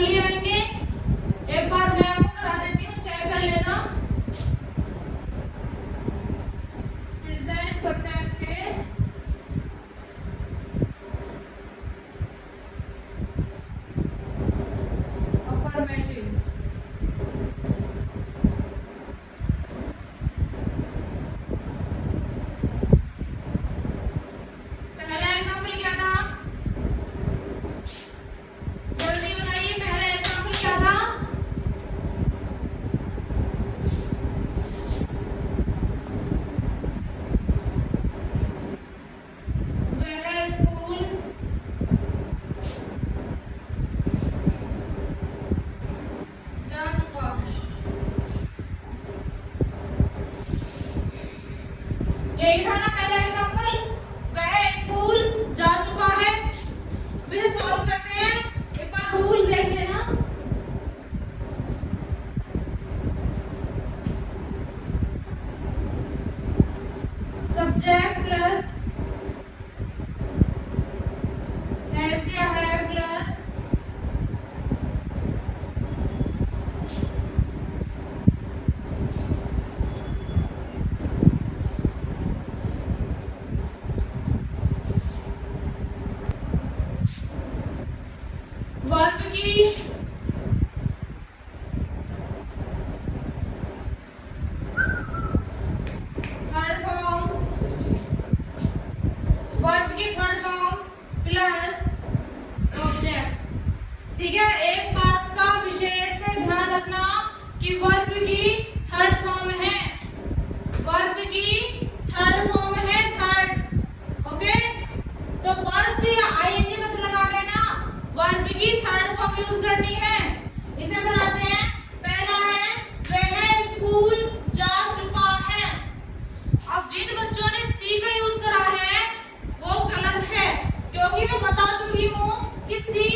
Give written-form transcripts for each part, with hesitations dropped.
लिए आएंगे। एक बार मैं आपको करा देती हूँ, चेक कर लेना। प्रेजेंट परफेक्ट के अफर्मेटिव। पहला एग्जांपल क्या था? जल्दी बताइए, पहला एग्जांपल क्या था? वह स्कूल जा चुका है। यही था ना पहला एग्जांपल, वह स्कूल जा चुका है। इसे सॉल्व करते हैं, एक बार रूल देख लेना। सब्जेक्ट प्लस हैज या हैव प्लस वर्ब की थर्ड फॉर्म, वर्ब की थर्ड फॉर्म प्लस ऑब्जेक्ट। ठीक है, एक बात का विशेष से ध्यान रखना कि वर्ब की थर्ड फॉर्म है, वर्ब की थर्ड फॉर्म है, थर्ड। ओके, तो फर्स्ट या आईएनजी मत लगा देना, वर्ब की थर्ड फॉर्म यूज करनी है। इसे बनाते हैं, पहला है वह स्कूल जा चुका है। अब जिन बच्चों ने सी का यूज करा है वो गलत है, क्योंकि मैं बता चुकी हूँ कि सी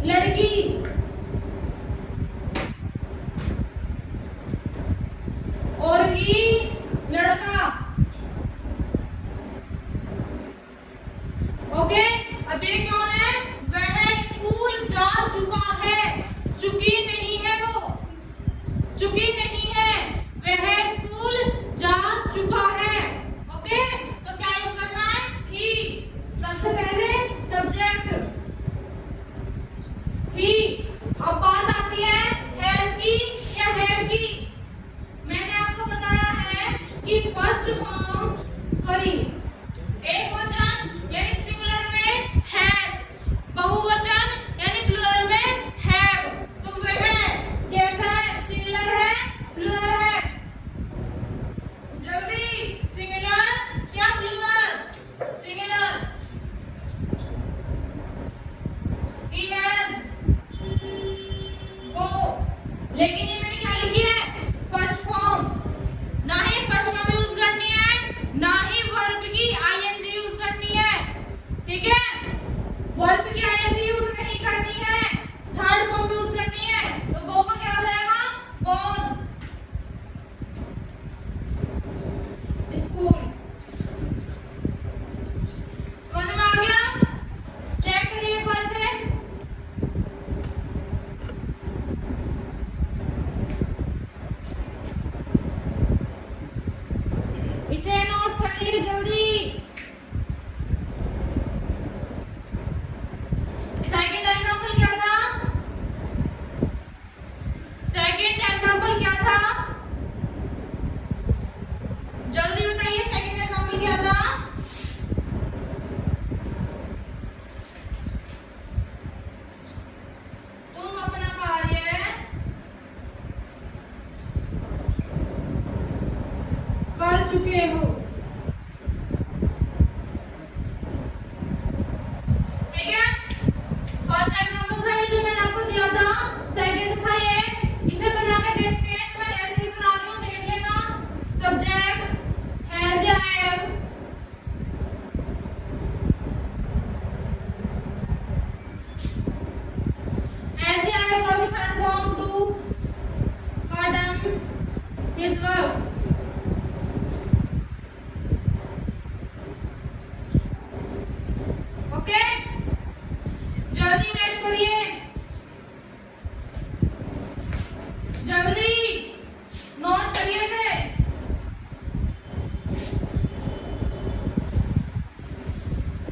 लड़की और ही लड़का। ओके, अब ये कौन है? वह स्कूल जा चुका है, चुकी नहीं है, वो चुकी नहीं है, वह स्कूल जा चुका है। ओके, तो क्या यूज करना है? ही। सबसे पहले सब्जेक्ट ही। अब बात आती है हैज की या हैव की। मैंने आपको बताया है कि फर्स्ट फॉर्म सॉरी एक वचन यानी सिंगुलर में हैज, बहुवचन यानी प्लूरल में हैव। तो वह कैसा है? सिंगुलर है, प्लूरल है? जल्दी, सिंगुलर या प्लूरल? सिंगुलर। ही हैज गो, लेकिन ये मैंने क्या लिखी है? First form. ना ही फर्स्ट फॉर्म यूज करनी है, ना ही वर्ब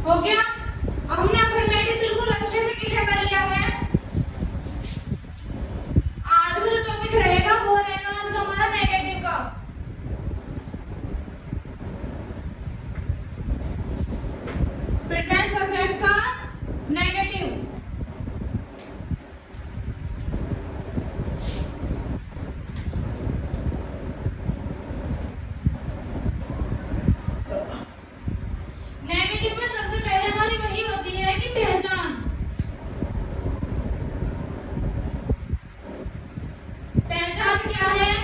हो गया। अब हमने अफर्मेटिव बिल्कुल अच्छे से क्लियर कर लिया है। आज का जो टॉपिक रहेगा वो रहेगा आज का हमारा नेगेटिव का। प्रेजेंट परफेक्ट का नेगेटिव। नेगेटिव में सबसे पहले हमारी वही होती है कि पहचान। पहचान क्या है?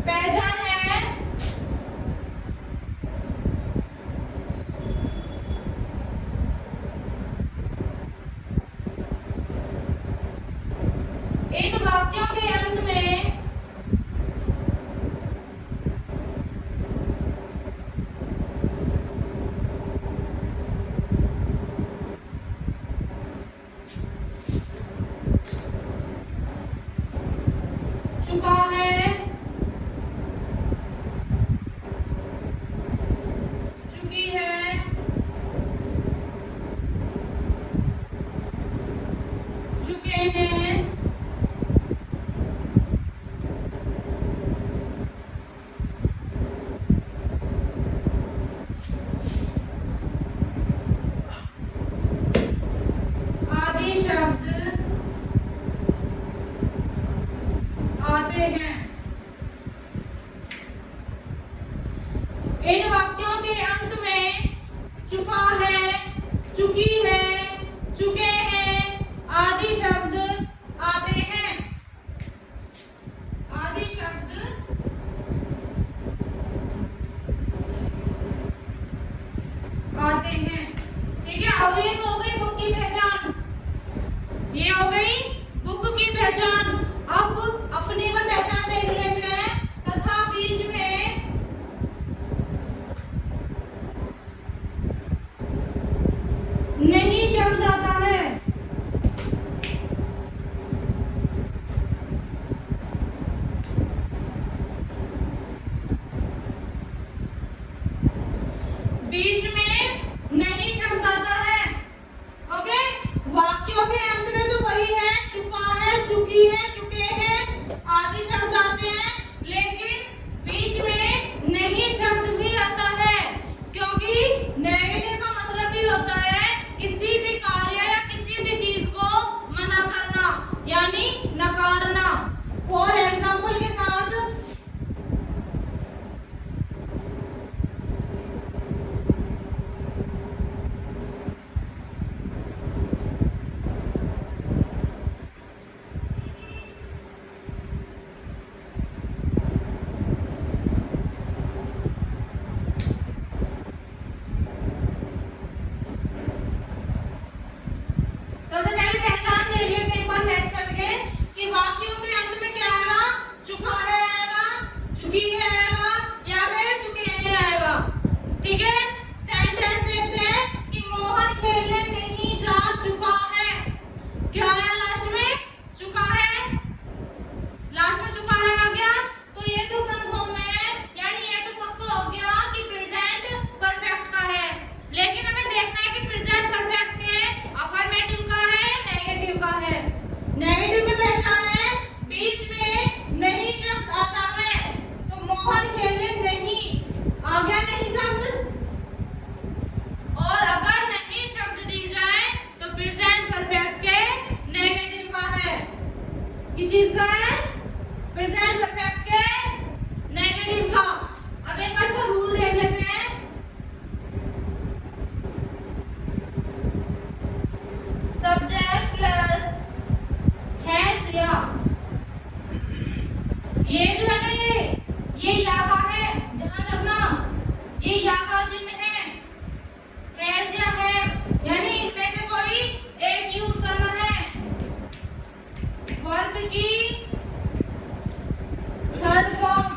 पहचान है इन वाक्यों के अंत में चुका है, चुकी है, चुके हैं, आदि शब्द आते हैं। इन वाक्यों के अंत में चुका है, चुकी है, चुके हैं आदि शब्द आते हैं। आदि शब्द आते हैं। ठीक है। अब ये तो हो गई बुक की पहचान, ये हो गई बुक की पहचान। अब अपनी पर पहचान देख लेते हैं। तथा बीच में नहीं शब्द आता है। बीच में नहीं शब्द आता है। ओके। वाक्यों के अंत में तो वही है, चुका है, चुकी है, चुके हैं आदि शब्द आते हैं, लेकिन बीच में नहीं शब्द भी आता है। क्योंकि नेगेटिव का मतलब भी होता है किसी भी कार्य या किसी भी चीज को मना करना, यानी नकारना। फॉर एग्जाम्पल के साथ सबसे पहले पहचान देख लेते हैं एक बार मैच करके कि वाक्यों के अंत में क्या आएगा। चुका है आएगा, चुकी है आएगा, या फिर चुके हैं आएगा। ठीक है। सेंटेंस देखते हैं कि मोहन खेलने नहीं जा चुका है। क्या आया लास्ट में? चुका है। लास्ट में चुका है आ गया, तो ये तो कंफर्म है, यानी ये तो पक्का हो गया कि प्रेजेंट परफेक्ट का है। लेकिन हमें देखना है कि प्रेजेंट परफेक्ट के अफर्मेटिव का है, नेगेटिव का है। नेगेटिव की पहचान है बीच में नहीं शब्द आता है, तो मोहन खेलने नहीं आ गया नहीं शब्द। और अगर नहीं शब्द दी जाए तो प्रेजेंट परफेक्ट के नेगेटिव का है। किस चीज का है? प्रेजेंट परफेक्ट के नेगेटिव का। अब एक बार इसका रूल देख लेते हैं। सब्जेक्ट प्लस हैज या, ये जो है ना ये या का है, ध्यान रखना ये या का चिन्ह है। हैज या है, यानी इनमें से कोई एक यूज करना है। वर्ब की थर्ड फॉर्म,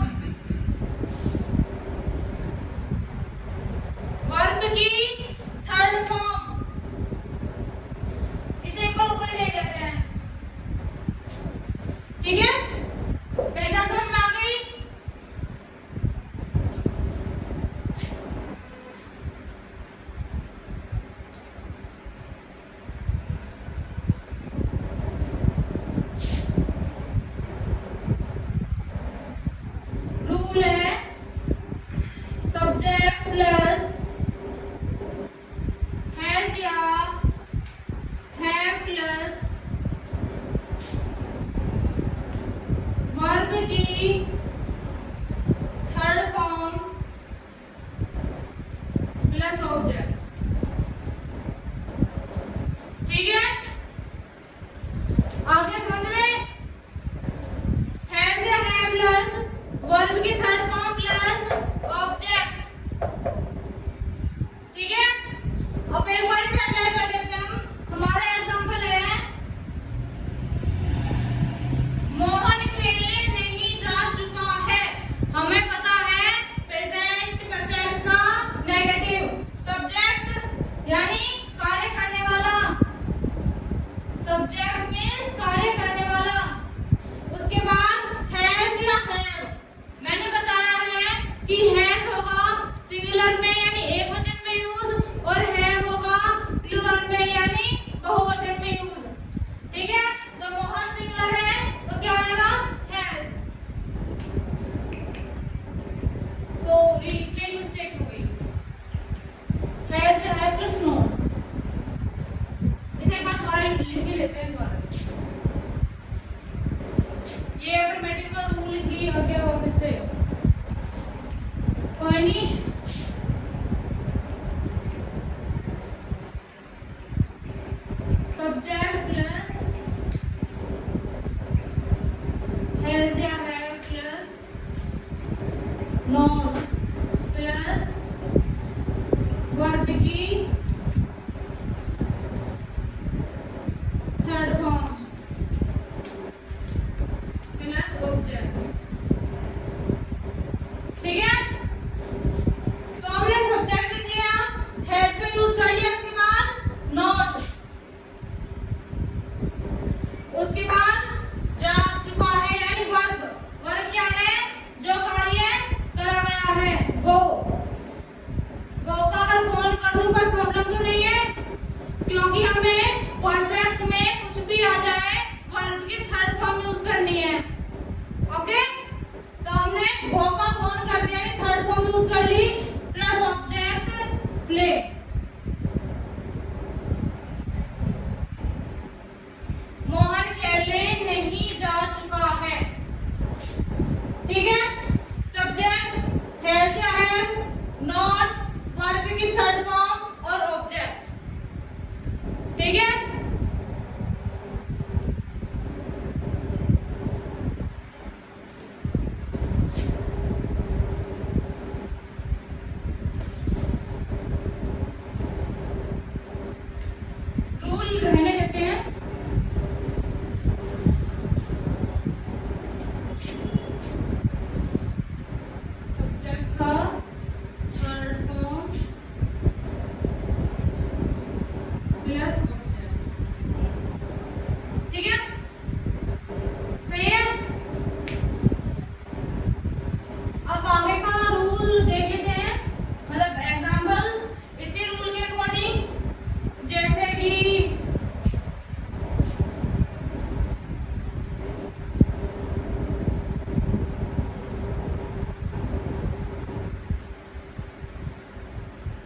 वर्ब की थर्ड फॉर्म। इसे एक बार ऊपर देख लेते हैं। ठीक है। पहचान समझ में आ गई। सिंगुलर में यानी एक वचन में यूज, और हैव होगा प्लूरल में यानी बहुवचन में यूज। ठीक है, तो मोहन सिंगुलर है तो क्या आएगा हैज। सॉरी इसमें मिस्टेक हो गई, हैज है प्लस नॉट। इसे एक बार दोबारा लिख भी लेते हैं दोबारा। ये ऑटोमेटिक का रूल ही आ गया वापस से, कोई नहीं। सब्जेक्ट प्लस हैज या have plus not plus verb की थर्ड फॉर्म प्लस ऑब्जेक्ट। ठीक है, तो हमने सब्जेक्ट लिख लिया, हैज का यूज कर लिया, उसके बाद नॉट, उसके बाद जा चुका है यानी वर्ब। वर्ब क्या है, जो कार्य करा गया है, गो। गो का अगर कौन कर दूं कोई प्रॉब्लम तो नहीं है, क्योंकि हमें परफेक्ट में कुछ भी आ जाए वर्ब की थर्ड फॉर्म यूज करनी है। ओके, तो हमने गो का कौन कर दिया, थर्ड फॉर्म यूज कर ली प्लस ऑब्जेक्ट प्ले। मोहन खेलने नहीं जा चुका है। ठीक है, सब्जेक्ट हैज या हैव, नॉट, वर्ब की थर्ड फॉर्म और ऑब्जेक्ट। ठीक है, रूल रहने देते हैं। सब्जेक्ट का थर्ड फॉर्म प्लस ऑब्जेक्ट। ठीक है, सही है। अब आगे का रूल देख लेते हैं, मतलब एग्जांपल्स इसी रूल के अकॉर्डिंग। जैसे कि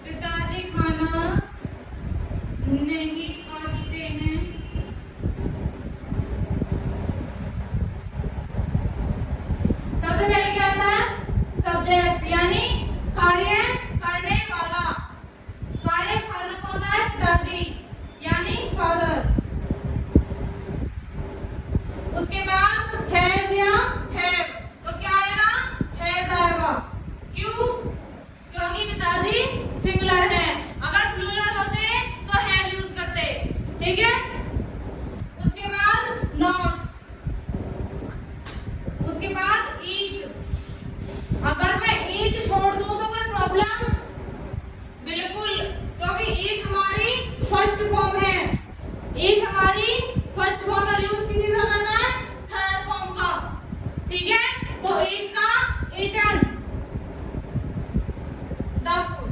पिताजी खाना नहीं खाते हैं। सबसे पहले क्या आता है, सब्जेक्ट यानी कार्य करने वाला। कार्य करने कौन है, पिताजी यानी फादर। उसके बाद हैज या हैव, तो क्या आएगा, हैज आएगा। क्यों, क्योंकि पिताजी सिंगुलर है, अगर प्लूरल होते तो हैव यूज करते। ठीक है, उसके बाद नॉट, उसके बाद ईट। अगर मैं ईट छोड़ दूं तो कोई प्रॉब्लम, बिल्कुल, क्योंकि ईट हमारी फर्स्ट फॉर्म है। ईट हमारी फर्स्ट फॉर्म का यूज किसी का करना है, थर्ड फॉर्म का। ठीक है, तो ईट का ईटन, द फूड।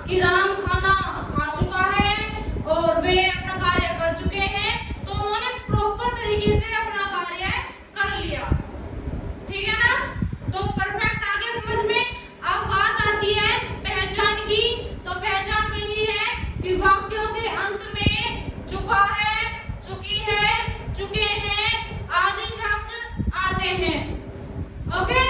कि राम खाना खा चुका है और वे अपना कार्य कर चुके हैं, तो उन्होंने प्रॉपर तरीके से अपना कार्य कर लिया। ठीक है ना? तो परफेक्ट आ गया समझ में। अब बात आती है पहचान की। तो पहचान में ये है कि वाक्यों के अंत में चुका है, चुकी है, चुके हैं आदि शब्द आते हैं। ओके,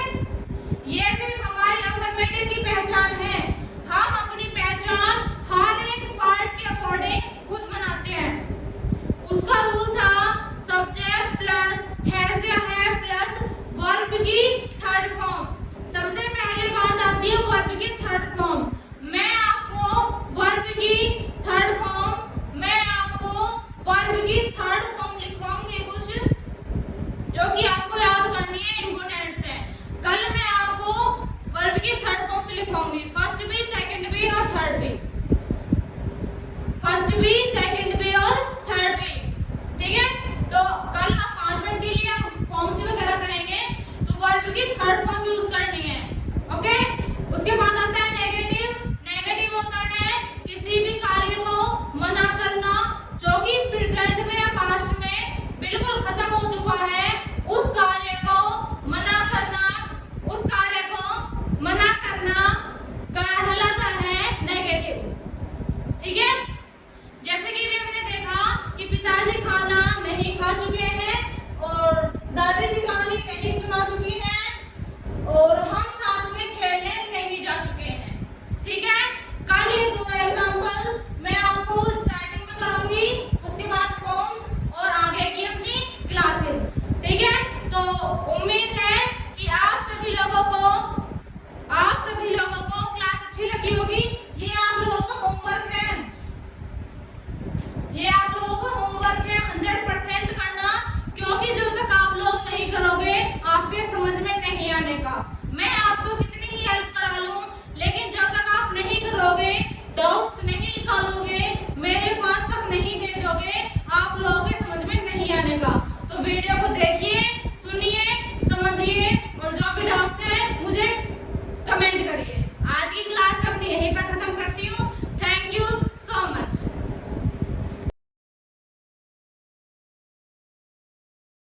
ये सिर्फ हमारी अफर्मेटिव की पहचान है। हम अपनी पहचान हर एक पार्ट के अकॉर्डिंग खुद बनाते हैं। उसका रूल था सब्जेक्ट प्लस हैज या है प्लस वर्ब की थर्ड फॉर्म। सबसे पहले बात आती है वर्ब की थर्ड फॉर्म। मैं आपको वर्ब की थर्ड फॉर्म लिखवाऊंगी कुछ, जो कि आपको याद करनी है, इंपोर्टेंट है। कल मैं आपको वर्ब की थर्ड फॉर्म से लिखवाऊंगी, फर्स्ट बी, सेकंड बी और third B. First B, second B और थर्ड बी। ठीक है? तो कल हम 5 मिनट के लिए हम फॉर्म से वगैरह करेंगे, तो वर्ब की थर्ड फॉर्म यूज करनी है। ओके, उसके बाद आता है नेगेटिव। नेगेटिव होता है किसी भी कार्य को मना करना जो कि प्रेजेंट में या पास्ट में बिल्कुल खत्म हो चुका है, उस कार्य को मना करना, उस कार्य को मना करना कहलाता है नेगेटिव। ठीक है? जैसे कि भी हमने देखा कि पिताजी खाना नहीं खा चुके हैं और दादी जी कहानी नहीं सुना चुकी हैं और हम साथ में खेलने नहीं जा चुके हैं। ठीक है? कल ये 2 एग्जांपल्स मैं आपको स्टार्टिंग में कराऊंगी, उसके बाद फॉर्म्स और आगे की अपनी क्लासेस। ठीक है? तो उम्मीद है कि आप सभी लोगों को क्लास अच्छी लगी होगी। ये आप लोगों का होमवर्क है, ये आप लोगों को होमवर्क है 100% करना, क्योंकि जब तक आप लोग नहीं करोगे आपके समझ में नहीं आने का। मैं आपको कितनी ही हेल्प करा लूं, लेकिन जब तक आप नहीं करोगे, डाउट